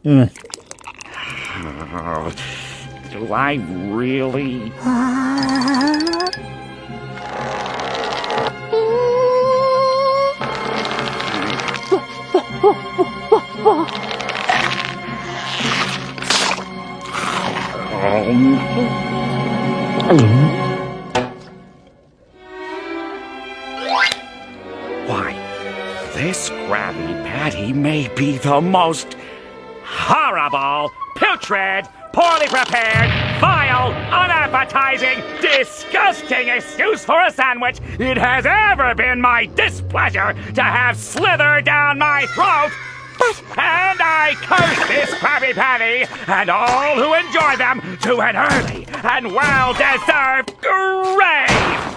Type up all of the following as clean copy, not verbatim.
Do I really? Why, this Krabby Patty may be the most horrible, putrid, poorly prepared, vile, unappetizing, disgusting excuse for a sandwich it has ever been my displeasure to have slither down my throat. And I curse this Krabby Patty and all who enjoy them to an early and well-deserved grave!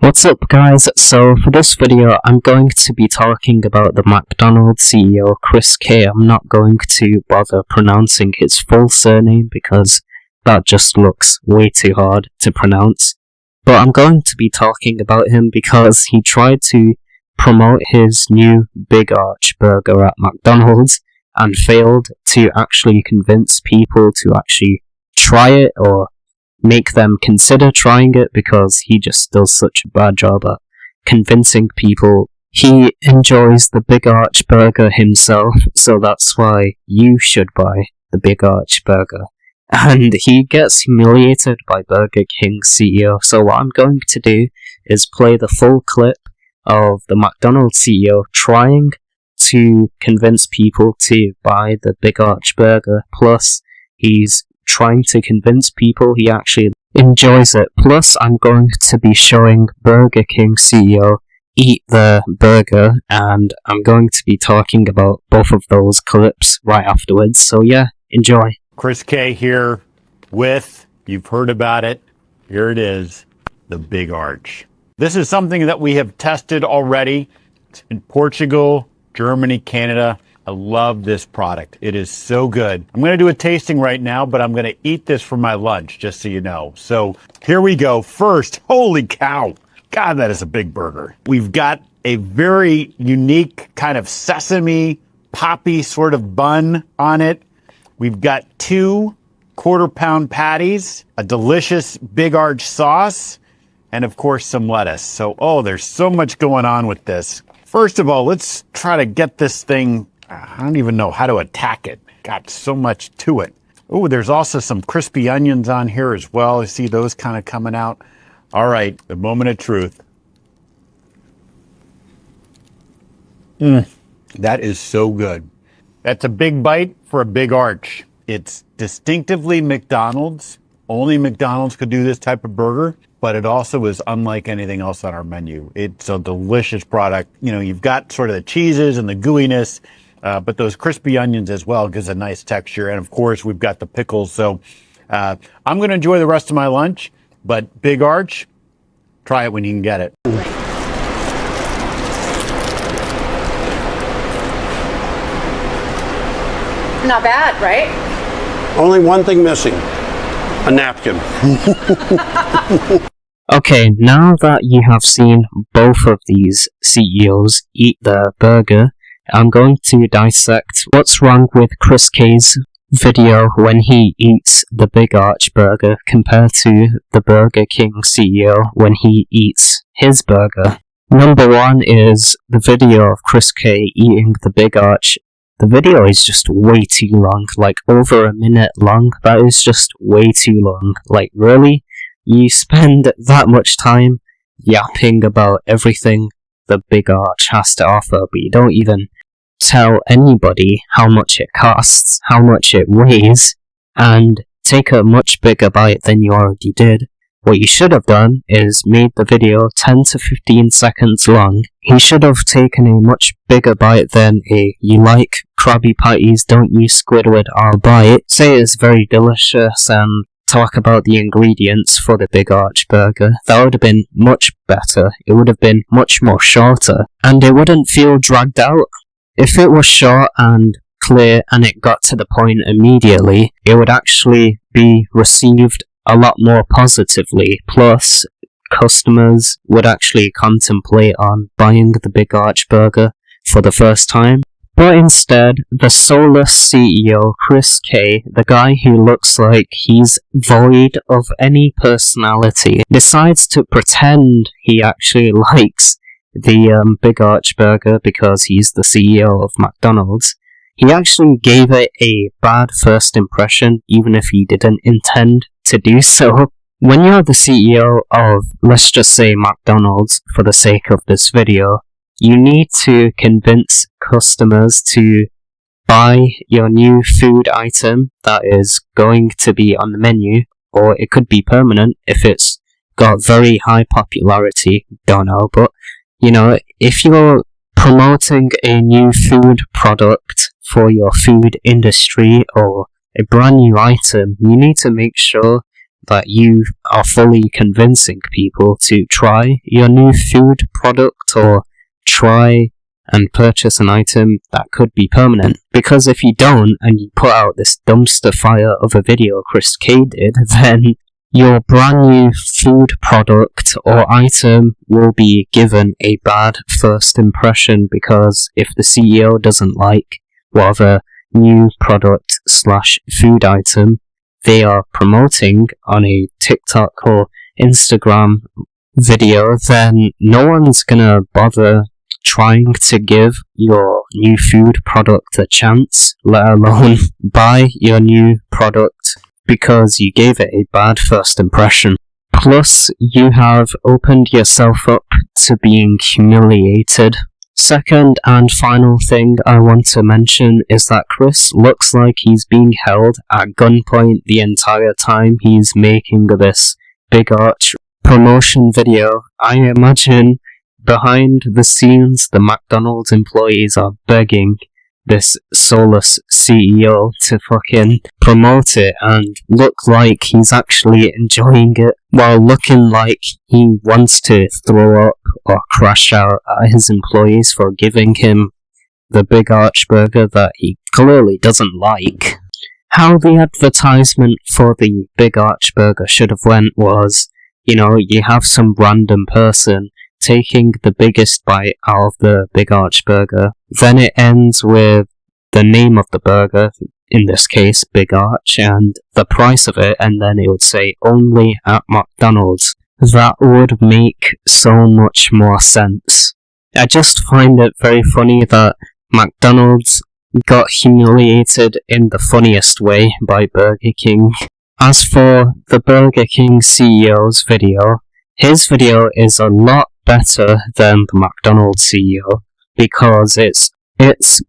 What's up guys, so for this video I'm going to be talking about the McDonald's CEO Chris K. I'm not going to bother pronouncing his full surname because that just looks way too hard to pronounce. But I'm going to be talking about him because he tried to promote his new Big Arch burger at McDonald's and failed to actually convince people to actually try it or make them consider trying it because he just does such a bad job at convincing people. He enjoys the Big Arch burger himself, so that's why you should buy the Big Arch burger. And he gets humiliated by Burger King CEO, so what I'm going to do is play the full clip of the McDonald's CEO trying to convince people to buy the Big Arch burger, plus he's trying to convince people he actually enjoys it. Plus I'm going to be showing Burger King CEO eat the burger, and I'm going to be talking about both of those clips right afterwards, so yeah, enjoy. Chris K here with, you've heard about it, here it is, the Big Arch. This is something that we have tested already in Portugal, Germany, Canada. I love this product. It is so good. I'm going to do a tasting right now, but I'm going to eat this for my lunch, just so you know. So here we go. First, holy cow. God, that is a big burger. We've got a very unique kind of sesame poppy sort of bun on it. We've got 2 quarter-pound patties, a delicious Big Arch sauce, and of course some lettuce. So, there's so much going on with this. First of all, let's try to get this thing, I don't even know how to attack it. Got so much to it. Oh, there's also some crispy onions on here as well. I see those kind of coming out. All right, the moment of truth. That is so good. That's a big bite for a Big Arch. It's distinctively McDonald's. Only McDonald's could do this type of burger, but it also is unlike anything else on our menu. It's a delicious product. You know, you've got sort of the cheeses and the gooiness, but those crispy onions as well gives a nice texture. And of course, we've got the pickles. So I'm going to enjoy the rest of my lunch, but Big Arch, try it when you can get it. Not bad, right? Only one thing missing. A napkin. Okay, now that you have seen both of these CEOs eat their burger, I'm going to dissect what's wrong with Chris K's video when he eats the Big Arch burger compared to the Burger King CEO when he eats his burger. Number 1 is the video of Chris K eating the Big Arch. The video is just way too long, like over a minute long. That is just way too long. Like, really? You spend that much time yapping about everything the Big Arch has to offer, but you don't even tell anybody how much it costs, how much it weighs, and take a much bigger bite than you already did. What you should have done is made the video 10 to 15 seconds long. He should have taken a much bigger bite than a "you like Krabby Patties, don't you, Squidward, I'll buy it." Say it's very delicious and talk about the ingredients for the Big Arch burger. That would have been much better. It would have been much more shorter, and it wouldn't feel dragged out. If it was short and clear and it got to the point immediately, it would actually be received a lot more positively. Plus, customers would actually contemplate on buying the Big Arch Burger for the first time. But instead, the soulless CEO, Chris K, the guy who looks like he's void of any personality, decides to pretend he actually likes the Big Arch Burger because he's the CEO of McDonald's. He actually gave it a bad first impression, even if he didn't intend to do so. When you're the CEO of, let's just say, McDonald's, for the sake of this video, you need to convince customers to buy your new food item that is going to be on the menu, or it could be permanent if it's got very high popularity, don't know, but, you know, if you're promoting a new food product for your food industry or a brand new item, you need to make sure that you are fully convincing people to try your new food product or try and purchase an item that could be permanent. Because if you don't, and you put out this dumpster fire of a video Chris K did, then your brand new food product or item will be given a bad first impression, because if the CEO doesn't like whatever new product / food item they are promoting on a TikTok or Instagram video, then no one's gonna bother trying to give your new food product a chance, let alone buy your new product because you gave it a bad first impression. Plus, you have opened yourself up to being humiliated. Second and final thing I want to mention is that Chris looks like he's being held at gunpoint the entire time he's making this Big Arch promotion video. I imagine behind the scenes the McDonald's employees are begging this soulless CEO to fucking promote it and look like he's actually enjoying it, while looking like he wants to throw up or crash out at his employees for giving him the Big Arch Burger that he clearly doesn't like. How the advertisement for the Big Arch Burger should have went was, you know, you have some random person taking the biggest bite out of the Big Arch Burger, then it ends with the name of the burger, in this case Big Arch, and the price of it, and then it would say only at McDonald's. That would make so much more sense. I just find it very funny that McDonald's got humiliated in the funniest way by Burger King. As for the Burger King CEO's video, his video is a lot better than the McDonald's CEO because it's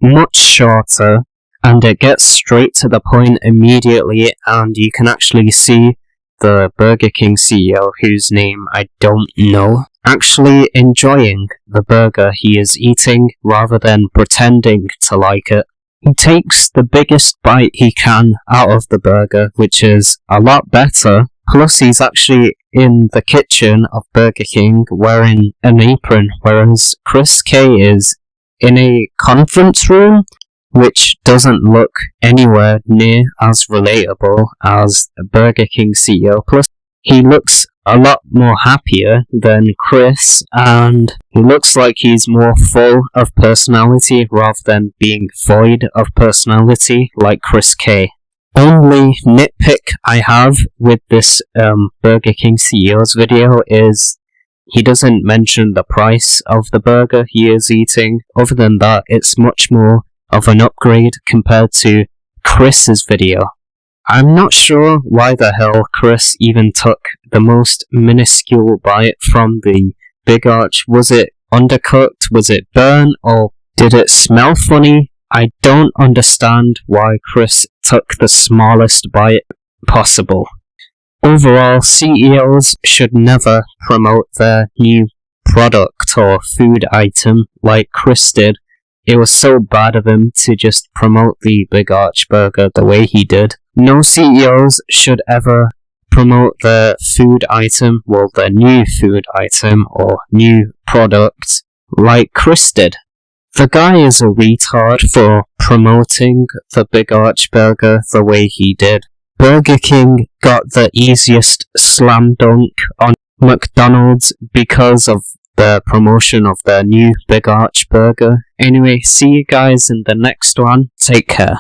much shorter and it gets straight to the point immediately, and you can actually see the Burger King CEO, whose name I don't know, actually enjoying the burger he is eating rather than pretending to like it. He takes the biggest bite he can out of the burger, which is a lot better. Plus, he's actually in the kitchen of Burger King wearing an apron, whereas Chris K is in a conference room, which doesn't look anywhere near as relatable as a Burger King CEO. Plus, he looks a lot more happier than Chris, and he looks like he's more full of personality rather than being void of personality like Chris K. Only nitpick I have with this Burger King CEO's video is he doesn't mention the price of the burger he is eating. Other than that, it's much more of an upgrade compared to Chris's video. I'm not sure why the hell Chris even took the most minuscule bite from the Big Arch. Was it undercooked? Was it burnt? Or did it smell funny? I don't understand why Chris took the smallest bite possible. Overall, CEOs should never promote their new product or food item like Chris did. It was so bad of him to just promote the Big Arch Burger the way he did. No CEOs should ever promote their food item, well, their new food item or new product, like Chris did. The guy is a retard for promoting the Big Arch Burger the way he did. Burger King got the easiest slam dunk on McDonald's because of the promotion of the new Big Arch Burger. Anyway, see you guys in the next one. Take care.